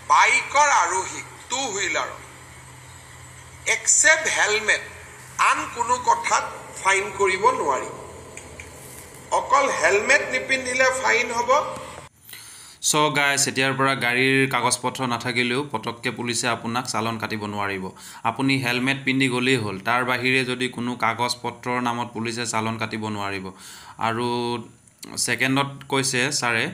বাইকৰ আৰোহী two wheeler except helmet আন কোনো কথাত ফাইন কৰিব নোৱাৰি অকল হেলমেট নিপিন্ধিলে ফাইন হ'ব সো গাইস এতিয়াৰ পৰা গাড়ীৰ কাগজ পত্ৰ নাথাকিলেও পটককে পুলিচে আপোনাক চালান কাটিব নোৱাৰিব আপুনি হেলমেট পিন্ধি গলেই হ'ল তাৰ বাহিৰে যদি কোনো কাগজ পত্ৰৰ নামত পুলিচে চালান কাটিব নোৱাৰিব আৰু সেকেন্ডত কৈছে সাৰে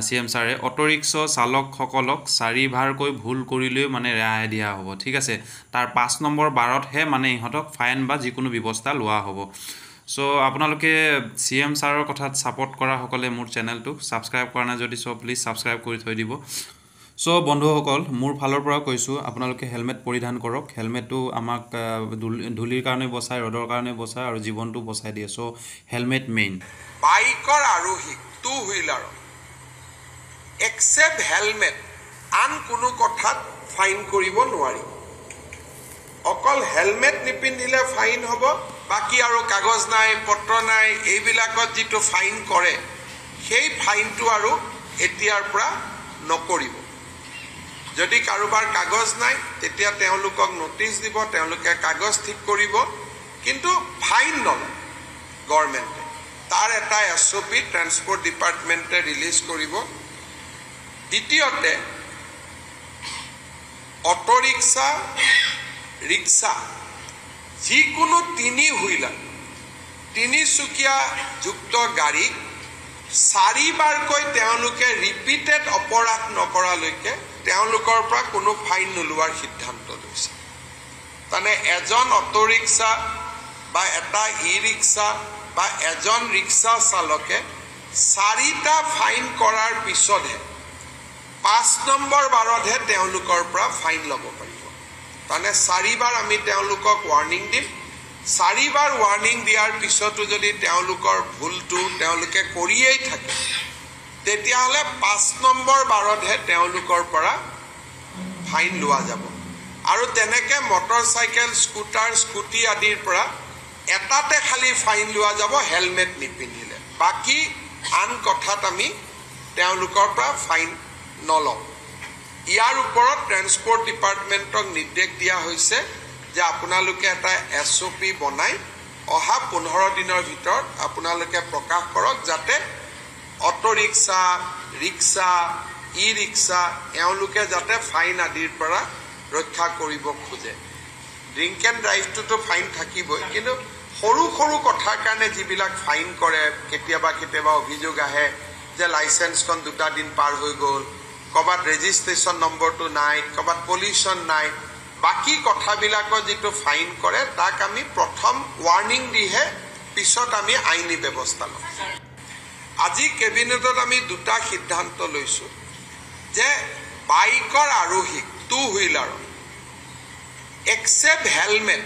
সিএম সাৰে অটোৰিক্সা চালকসকলক 4 ভাৰকৈ ভুল কৰিলেও মানে ৰেহাই দিয়া হ'ব ঠিক আছে তাৰ 5 নম্বৰ বাৰত হে মানে ইহতক ফাইন বা যিকোনো ব্যৱস্থা লোৱা হ'ব সো আপোনালোকে সিএম সাৰৰ কথাত সাপোৰ্ট কৰা সকলে মোৰ চেনেলটো সাবস্ক্ৰাইব কৰা নাই যদি সো প্লিজ সাবস্ক্ৰাইব কৰি থৈ দিব সো বন্ধুসকল মোৰ ফালৰ পৰা কৈছো আপোনালোকে হেলমেট পৰিধান কৰক হেলমেটটো আমাক ধুলিৰ কাৰণে বচায় ৰদৰ কাৰণে বচায় আৰু জীৱনটো বচাই দিয়ে সো হেলমেট মেইন বাইকৰ আৰোহী টু হুইলাৰ এক্সেপ্ট হেলমেট আন কোনো কথাত ফাইন কৰিব নোৱাৰি অকল হেলমেট নিপিন্ধিলে ফাইন হ'ব বাকি আৰু কাগজ নাই পত্ৰ নাই এইবিলাকত যিটো ফাইন কৰে সেই ফাইনটো আৰু এতিয়াৰ পৰা নকৰিব যদি কাৰোবাৰ কাগজ নাই তেতিয়া তেওঁলোকক নোটিছ দিব তেওঁলোকে কাগজ ঠিক কৰিব কিন্তু ফাইন নলয় গভৰ্ণমেণ্টে তাৰ এটা এছঅপি ট্ৰান্সপোৰ্ট ডিপাৰ্টমেণ্টে ৰিলিজ কৰিব দ্বিতীয়তে অটোৰিক্সা ৰিক্সা যিকোনো 3 হুইলাৰ 3 চকীয়া যুক্ত গাড়ী 4 বাৰকৈ তেওঁলোকে ৰিপিটেড অপৰাধ নকৰালৈকে তেওঁলোকৰ পৰা কোনো ফাইন নোলোৱাৰ সিদ্ধান্ত লৈছে মানে এজন অটোৰিক্সা বা এটা ই-ৰিক্সা বা এজন ৰিক্সা চালকে 4টা ফাইন কৰাৰ পিছতহে 5 নম্বৰ বাৰতহে তেওঁলোকৰ পৰা ফাইন ল'ব পাৰিব মানে 4 বাৰ আমি তেওঁলোকক ওয়াৰ্নিং দিম 4 বাৰ ওয়াৰ্নিং দিয়াৰ পিছতো যদি তেওঁলোকৰ ভুলটো তেওঁলোকে কৰিয়েই থাকে তেতিয়াহলে 5 নম্বৰ বাৰতহে তেওঁলোকৰ পৰা ফাইন লোৱা যাব আৰু তেনেকে মটৰচাইকেল স্কুটাৰ স্কুটি আদিৰ পৰা এটাতে খালি ফাইন লোৱা যাব হেলমেট নিপিন্ধিলে বাকি আন কথাত আমি তেওঁলোকৰ পৰা ফাইন নলওঁ ইয়াৰ ওপৰত ট্ৰান্সপোৰ্ট ডিপাৰ্টমেণ্টক নিৰ্দেশ দিয়া হৈছে যে আপোনালোকে এটা এছঅপি বনাই অহা 15 দিনৰ ভিতৰত আপোনালোকে প্ৰকাশ কৰক যাতে অটোৰিক্সা ৰিক্সা ই-ৰিক্সা এওঁলোকে যাতে ফাইন আদিৰ পৰা ৰক্ষা কৰিব খোজে ড্ৰিংক এণ্ড ড্ৰাইভটোতো ফাইন থাকিবই কিন্তু সৰু সৰু কথাৰ কাৰণে যিবিলাক ফাইন কৰে কেতিয়াবা অভিযোগ আহে যে লাইসেন্সখন 2টা দিন পাৰ হৈ গ'ল কবাত ৰেজিষ্ট্ৰেচন নম্বৰটো নাই কবাত পলিউশন নাই বাকি কথাবিলাকৰ যিটো ফাইন কৰে তাক আমি প্ৰথম ওয়াৰ্নিং দিহে পিছত আমি আইনী ব্যৱস্থা লম আজি কেবিনেটত আমি 2টা সিদ্ধান্ত লৈছো যে বাইকৰ আৰোহী টু হুইলাৰ এক্সেপ্ট হেলমেট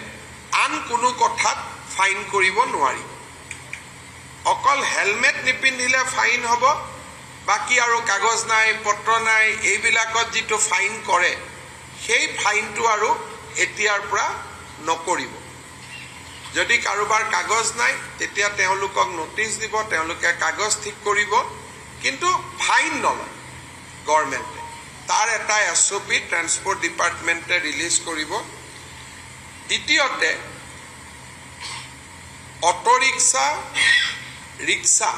আন কোনো কথাত ফাইন কৰিব নোৱাৰি অকল হেলমেট নিপিন্ধিলে ফাইন হ'ব বাকি আৰু কাগজ নাই পত্ৰ নাই এইবিলাকত যিটো ফাইন কৰে সেই ফাইনটো আৰু এতিয়াৰ পৰা নকৰিব যদি কাৰোবাৰ কাগজ নাই তেতিয়া তেওঁলোকক নোটিছ দিব তেওঁলোকে কাগজ ঠিক কৰিব কিন্তু ফাইন নলয় গভৰ্ণমেণ্টে তাৰ এটা এছঅপি ট্ৰান্সপোৰ্ট ডিপাৰ্টমেণ্টে ৰিলিজ কৰিব দ্বিতীয়তে অটোৰিক্সা ৰিক্সা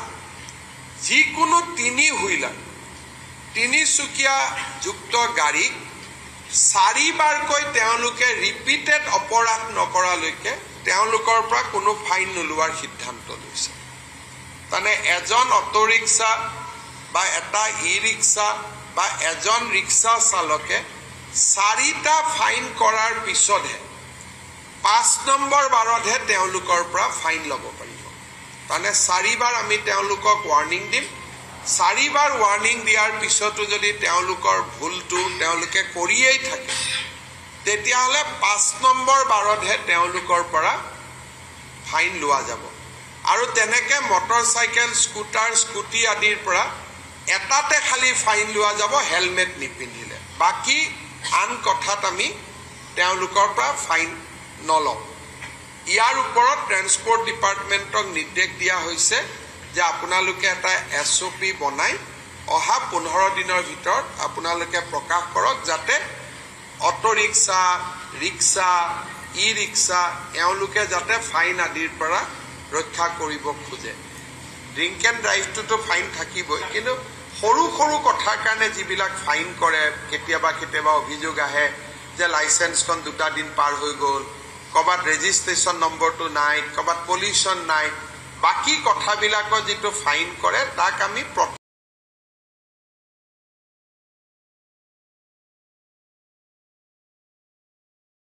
যিকোনো 3 হুইলাৰ 3 চকীয়া যুক্ত গাড়ী 4 বাৰকৈ তেওঁলোকে ৰিপিটেড অপৰাধ নকৰালৈকে তেওঁলোকৰ পৰা কোনো ফাইন নোলোৱাৰ সিদ্ধান্ত লৈছে মানে এজন অটোৰিক্সা বা এটা ই-ৰিক্সা বা এজন ৰিক্সা চালকে 4টা ফাইন কৰাৰ পিছতহে 5 নম্বৰ বাৰতহে তেওঁলোকৰ পৰা ফাইন ল'ব পাৰিব মানে 4 বাৰ আমি তেওঁলোকক ওয়াৰ্নিং দিম 4 বাৰ ওয়াৰ্নিং দিয়াৰ পিছতো যদি তেওঁলোকৰ ভুলটো তেওঁলোকে কৰিয়েই থাকে তেতিয়াহলে 5 নম্বৰ বাৰতহে তেওঁলোকৰ পৰা ফাইন লোৱা যাব আৰু তেনেকে মটৰচাইকেল স্কুটাৰ স্কুটি আদিৰ পৰা এটাতে খালি ফাইন লোৱা যাব হেলমেট নিপিন্ধিলে বাকি আন কথাত আমি তেওঁলোকৰ পৰা ফাইন নলওঁ ইয়াৰ ওপৰত ট্ৰান্সপোৰ্ট ডিপাৰ্টমেণ্টক নিৰ্দেশ দিয়া হৈছে যে আপোনালোকে এটা এছঅপি বনাই অহা 15 দিনৰ ভিতৰত আপোনালোকে প্ৰকাশ কৰক যাতে অটো ৰিক্সা ৰিক্সা ই ৰিক্সা এওঁলোকে যাতে ফাইন আদিৰ পৰা ৰক্ষা কৰিব খোজে ড্ৰিংক এণ্ড ড্ৰাইভটোতো ফাইন থাকিবই কিন্তু সৰু সৰু কথাৰ কাৰণে যিবিলাক ফাইন কৰে কেতিয়াবা কেতিয়াবা অভিযোগ আহে যে লাইসেন্সখন 2 দিন পাৰ হৈ গ'ল কবাত ৰেজিষ্ট্ৰেচন নম্বৰটো নাই কবাত পলিউশ্যন নাই বাকি কথাবিলাকৰ যিটো ফাইন কৰে তাক আমি